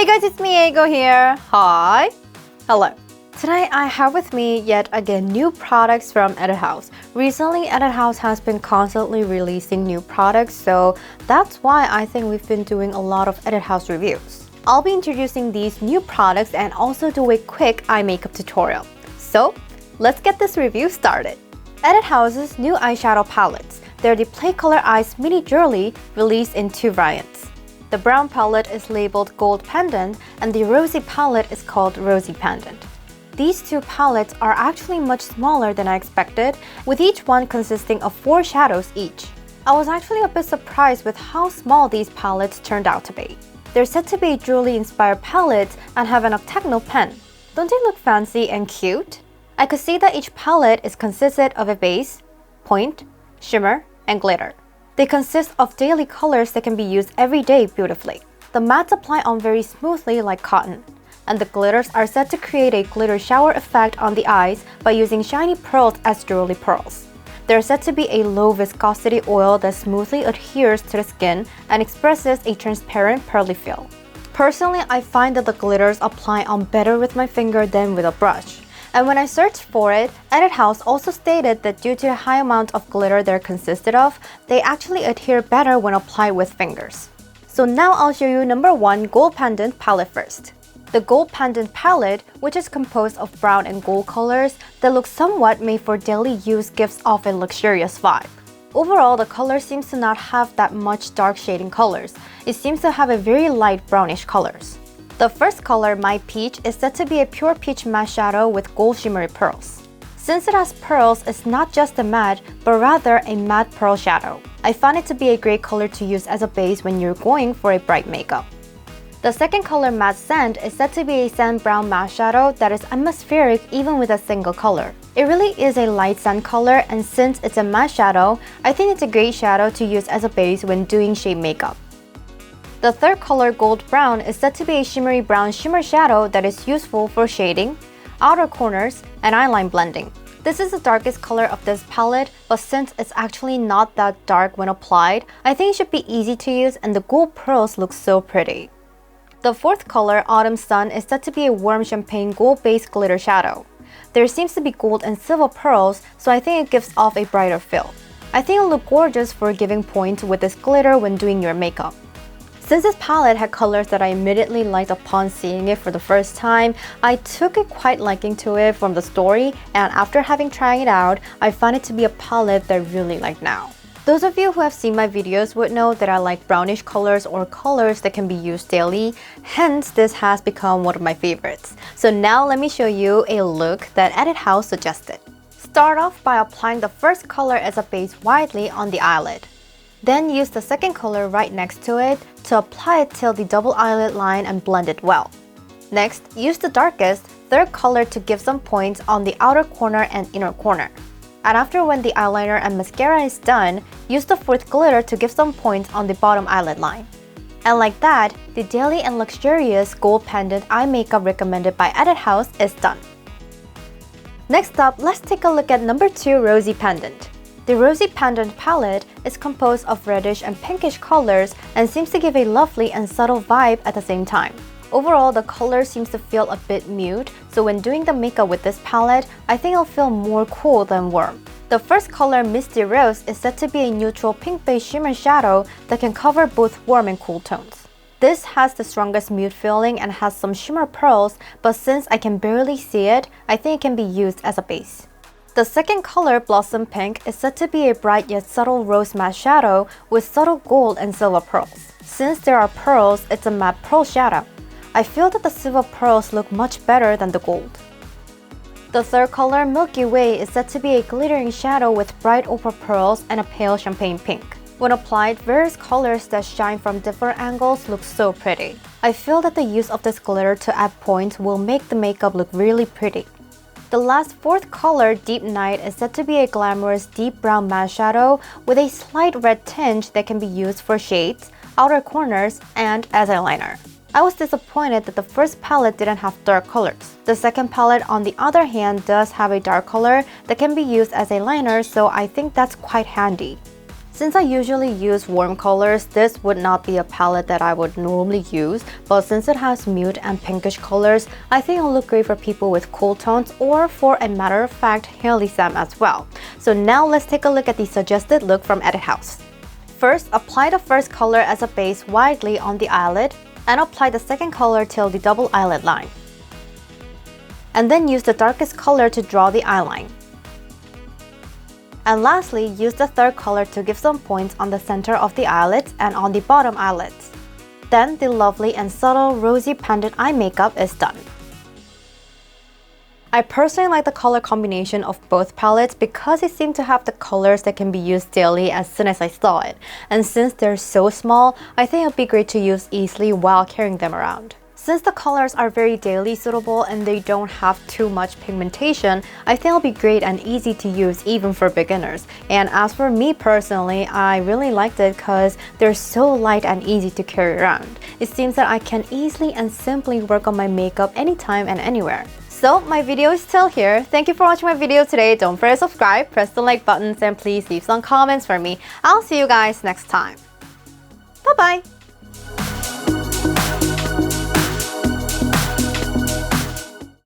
Hey guys, it's me, Ego here. Hi. Hello. Today I have with me yet again new products from Edit House. Recently, Edit House has been constantly releasing new products, so that's why I think we've been doing a lot of Edit House reviews. I'll be introducing these new products and also do a quick eye makeup tutorial. So, let's get this review started. Edit House's new eyeshadow palettes. They're the Play Color Eyes Mini Jewelry, released in two variants. The brown palette is labeled Gold Pendant and the rosy palette is called Rosy Pendant. These two palettes are actually much smaller than I expected, with each one consisting of 4 shadows each. I was actually a bit surprised with how small these palettes turned out to be. They're said to be jewelry-inspired palettes and have an octagonal pen. Don't they look fancy and cute? I could see that each palette is consisted of a base, point, shimmer, and glitter. They consist of daily colors that can be used every day beautifully. The mattes apply on very smoothly like cotton, and the glitters are said to create a glitter shower effect on the eyes by using shiny pearls as jewelry pearls. They're said to be a low viscosity oil that smoothly adheres to the skin and expresses a transparent pearly feel. Personally, I find that the glitters apply on better with my finger than with a brush. And when I searched for it, Edit House also stated that due to the high amount of glitter they're consisted of, they actually adhere better when applied with fingers. So now I'll show you number 1 Gold Pendant palette first. The Gold Pendant palette, which is composed of brown and gold colors that look somewhat made for daily use, gives off a luxurious vibe. Overall, the color seems to not have that much dark shading colors. It seems to have a very light brownish colors. The first color, My Peach, is said to be a pure peach matte shadow with gold shimmery pearls. Since it has pearls, it's not just a matte, but rather a matte pearl shadow. I found it to be a great color to use as a base when you're going for a bright makeup. The second color, Matte Sand, is said to be a sand brown matte shadow that is atmospheric even with a single color. It really is a light sand color, and since it's a matte shadow, I think it's a great shadow to use as a base when doing shade makeup. The third color, Gold Brown, is said to be a shimmery brown shimmer shadow that is useful for shading, outer corners, and eyeline blending. This is the darkest color of this palette, but since it's actually not that dark when applied, I think it should be easy to use and the gold pearls look so pretty. The fourth color, Autumn Sun, is said to be a warm champagne gold-based glitter shadow. There seems to be gold and silver pearls, so I think it gives off a brighter feel. I think it'll look gorgeous for giving points with this glitter when doing your makeup. Since this palette had colors that I immediately liked upon seeing it for the first time, I took a quite liking to it from the story, and after having tried it out, I found it to be a palette that I really like now. Those of you who have seen my videos would know that I like brownish colors or colors that can be used daily, hence this has become one of my favorites. So now let me show you a look that Edit House suggested. Start off by applying the first color as a base widely on the eyelid. Then use the second color right next to it to apply it till the double eyelid line and blend it well. Next, use the darkest, third color to give some points on the outer corner and inner corner. And after when the eyeliner and mascara is done, use the fourth glitter to give some points on the bottom eyelid line. And like that, the daily and luxurious Gold Pendant eye makeup recommended by Edit House is done. Next up, let's take a look at number 2 Rosy Pendant. The Rosy Pendant palette is composed of reddish and pinkish colors and seems to give a lovely and subtle vibe at the same time. Overall, the color seems to feel a bit mute, so when doing the makeup with this palette, I think it'll feel more cool than warm. The first color, Misty Rose, is said to be a neutral pink-based shimmer shadow that can cover both warm and cool tones. This has the strongest mute feeling and has some shimmer pearls, but since I can barely see it, I think it can be used as a base. The second color, Blossom Pink, is said to be a bright yet subtle rose matte shadow with subtle gold and silver pearls. Since there are pearls, it's a matte pearl shadow. I feel that the silver pearls look much better than the gold. The third color, Milky Way, is said to be a glittering shadow with bright opal pearls and a pale champagne pink. When applied, various colors that shine from different angles look so pretty. I feel that the use of this glitter to add points will make the makeup look really pretty. The last fourth color, Deep Night, is said to be a glamorous deep brown matte shadow with a slight red tinge that can be used for shades, outer corners, and as eyeliner. I was disappointed that the first palette didn't have dark colors. The second palette, on the other hand, does have a dark color that can be used as a liner, so I think that's quite handy. Since I usually use warm colors, this would not be a palette that I would normally use, but since it has nude and pinkish colors, I think it'll look great for people with cool tones or for a matter of fact, Hailey Sam as well. So now let's take a look at the suggested look from Edit House. First, apply the first color as a base widely on the eyelid and apply the second color till the double eyelid line. And then use the darkest color to draw the eyeline. And lastly, use the third color to give some points on the center of the eyelids and on the bottom eyelids. Then the lovely and subtle rosy pendant eye makeup is done. I personally like the color combination of both palettes because it seemed to have the colors that can be used daily as soon as I saw it. And since they're so small, I think it would be great to use easily while carrying them around. Since the colors are very daily suitable and they don't have too much pigmentation, I think it'll be great and easy to use even for beginners. And as for me personally, I really liked it because they're so light and easy to carry around. It seems that I can easily and simply work on my makeup anytime and anywhere. So my video is still here. Thank you for watching my video today. Don't forget to subscribe, press the like buttons, and please leave some comments for me. I'll see you guys next time. Bye bye!